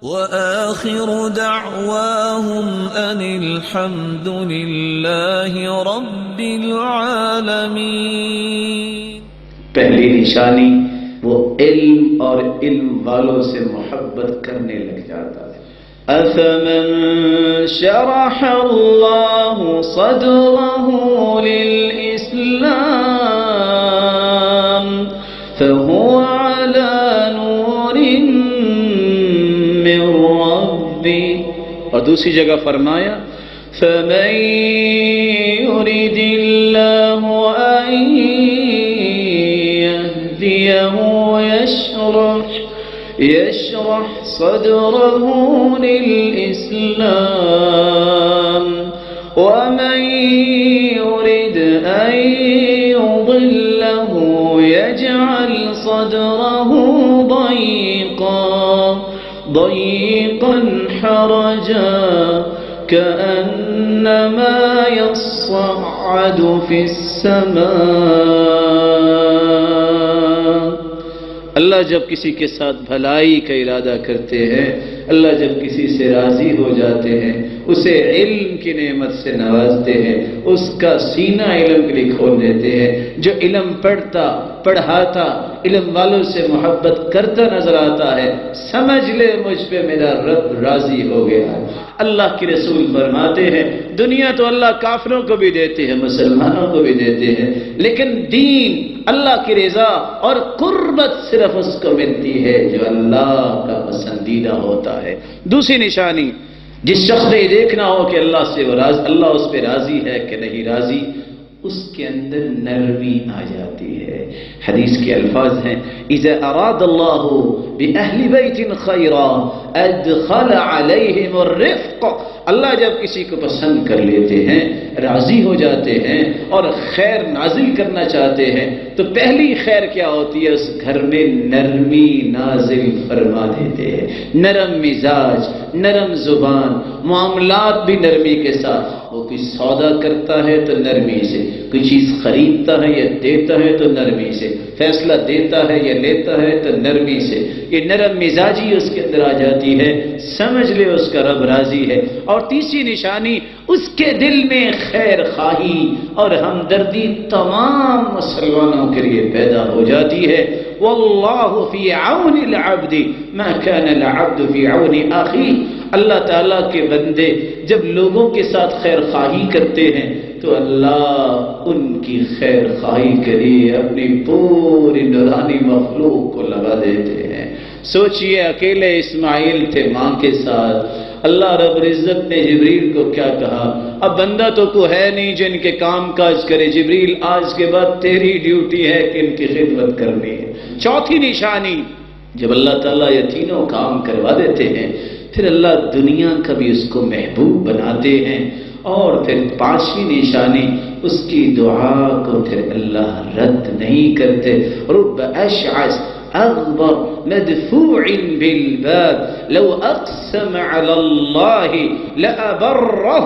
وآخر دعواهم أن الحمد لله رب العالمين۔ پہلی نشانی وہ علم اور علم والوں سے محبت کرنے لگ جاتا ہے۔ أَفَمَنْ شَرَحَ اللَّهُ صَدْرَهُ لِلْإِسْلَامِ فَهُوَ عَلَى نُورٍ مِّن رَّبِّهِ، اور دوسری جگہ فرمایا فَمَن يُرِدِ اللَّهُ أَن يَهْدِيَهُ يشرح صدره للإسلام ومن يرد أن يضله يجعل صدره ضيقا حرجا كأنما يصعد في السماء۔ اللہ جب کسی کے ساتھ بھلائی کا ارادہ کرتے ہیں، اللہ جب کسی سے راضی ہو جاتے ہیں، اسے علم کی نعمت سے نوازتے ہیں، اس کا سینہ علم کے لیے کھول دیتے ہیں۔ جو علم پڑھتا پڑھاتا علم والوں سے محبت کرتا نظر آتا ہے، سمجھ لے مجھ پہ میرا رب راضی ہو گیا ہے۔ اللہ کے رسول فرماتے ہیں دنیا تو اللہ کافروں کو بھی دیتے ہیں، مسلمانوں کو بھی دیتے ہیں، لیکن دین، اللہ کی رضا اور قربت صرف اس کو ملتی ہے جو اللہ کا پسندیدہ ہوتا ہے۔ دوسری نشانی، جس شخص نے یہ دیکھنا ہو کہ اللہ اس پہ راضی ہے کہ نہیں راضی، اس کے اندر نرمی آ جاتی ہے۔ حدیث کے الفاظ ہیں اذا اراد اللہ باہل بیت خیرا ادخل علیہم الرفق، اللہ جب کسی کو پسند کر لیتے ہیں، راضی ہو جاتے ہیں اور خیر نازل کرنا چاہتے ہیں تو پہلی خیر کیا ہوتی ہے؟ اس گھر میں نرمی نازل فرما دیتے ہیں۔ نرم مزاج، نرم زبان، معاملات بھی نرمی کے ساتھ۔ وہ کوئی سودا کرتا ہے تو نرمی سے، کوئی چیز خریدتا ہے یا دیتا ہے تو نرمی سے، فیصلہ دیتا ہے یا لیتا ہے تو نرمی سے، یہ نرم مزاجی اس کے اندر آ جاتی ہے، سمجھ لے اس کا رب راضی ہے۔ اور تیسری نشانی، اس کے دل میں خیر خواہی اور ہمدردی تمام مسلمانوں کے لیے پیدا ہو جاتی ہے۔ واللہ فی عون العبد ما کان العبد فی عون اخیہ، اللہ تعالیٰ کے بندے جب لوگوں کے ساتھ خیر خواہی کرتے ہیں تو اللہ ان کی خیر خواہی کے لیے اپنی پوری نورانی مخلوق کو لگا دیتے ہیں۔ سوچئے اکیلے اسماعیل تھے ماں کے ساتھ، اللہ رب العزت نے جبریل کو کیا کہا؟ اب بندہ تو کوئی ہے نہیں جو ان کے کام کاج کرے، جبریل آج کے بعد تیری ڈیوٹی ہے کہ ان کی خدمت کرنی ہے۔ چوتھی نشانی، جب اللہ تعالیٰ یہ تینوں کام کروا دیتے ہیں پھر اللہ دنیا کا بھی اس کو محبوب بناتے ہیں۔ اور پھر پانچویں نشانی، اس کی دعا کو پھر اللہ رد نہیں کرتے۔ رب اشعث اغبر مدفوع بالباب لو اقسم علی اللہ لابرہ،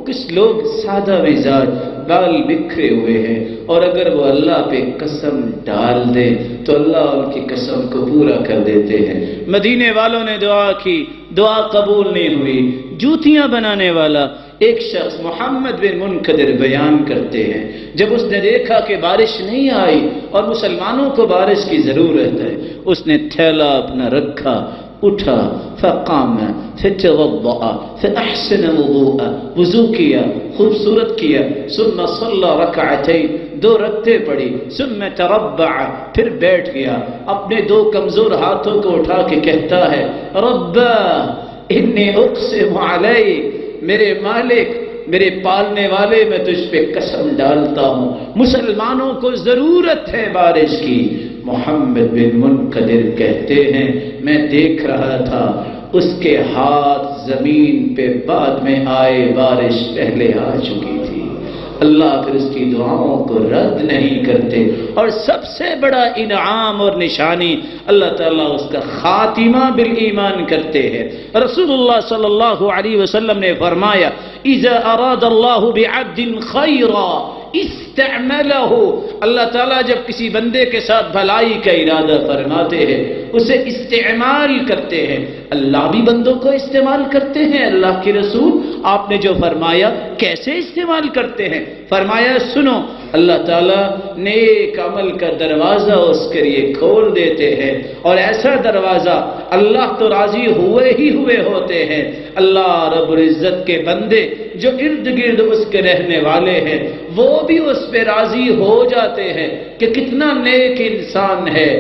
کچھ لوگ سادہ مزاج، بال بکھرے ہوئے ہیں، اور اگر وہ اللہ پہ قسم ڈال دے تو اللہ ان کی قسم کو پورا کر دیتے ہیں۔ مدینے والوں نے دعا کی، دعا قبول نہیں ہوئی۔ جوتیاں بنانے والا ایک شخص محمد بن منکدر بیان کرتے ہیں جب اس نے دیکھا کہ بارش نہیں آئی اور مسلمانوں کو بارش کی ضرورت ہے، اس نے تھیلا اپنا رکھا، اٹھا، فقام فتوضأ فاحسن وضوء، وضو کیا، خوبصورت کیا، ثم صلى رکعتین، 2 رکعتیں پڑھی، ثم تربع، پھر بیٹھ گیا، اپنے 2 کمزور ہاتھوں کو اٹھا کے کہتا ہے رب انی اقسم علیک، میرے مالک، میرے پالنے والے، میں تجھ پہ قسم ڈالتا ہوں مسلمانوں کو ضرورت ہے بارش کی۔ محمد بن منکدر کہتے ہیں میں دیکھ رہا تھا اس کے ہاتھ زمین پہ بعد میں آئے، بارش پہلے آ چکی تھی۔ اللہ پھر اس کی دعاؤں کو رد نہیں کرتے۔ اور سب سے بڑا انعام اور نشانی، اللہ تعالیٰ اس کا خاتمہ بالایمان کرتے ہیں۔ رسول اللہ صلی اللہ علیہ وسلم نے فرمایا اذا اراد اللہ بعبد خیرا استعملہ، اللہ تعالیٰ جب کسی بندے کے ساتھ بھلائی کا ارادہ فرماتے ہیں اسے استعمال کرتے ہیں۔ اللہ بھی بندوں کو استعمال کرتے ہیں۔ اللہ کے رسول آپ نے جو فرمایا کیسے استعمال کرتے ہیں؟ فرمایا سنو، اللہ تعالیٰ نیک عمل کا دروازہ اس کے لیے کھول دیتے ہیں، اور ایسا دروازہ اللہ تو راضی ہوئے ہی ہوئے ہوتے ہیں، اللہ رب العزت کے بندے جو ارد گرد اس کے رہنے والے ہیں وہ بھی اس پہ راضی ہو جاتے ہیں کہ کتنا نیک انسان ہے،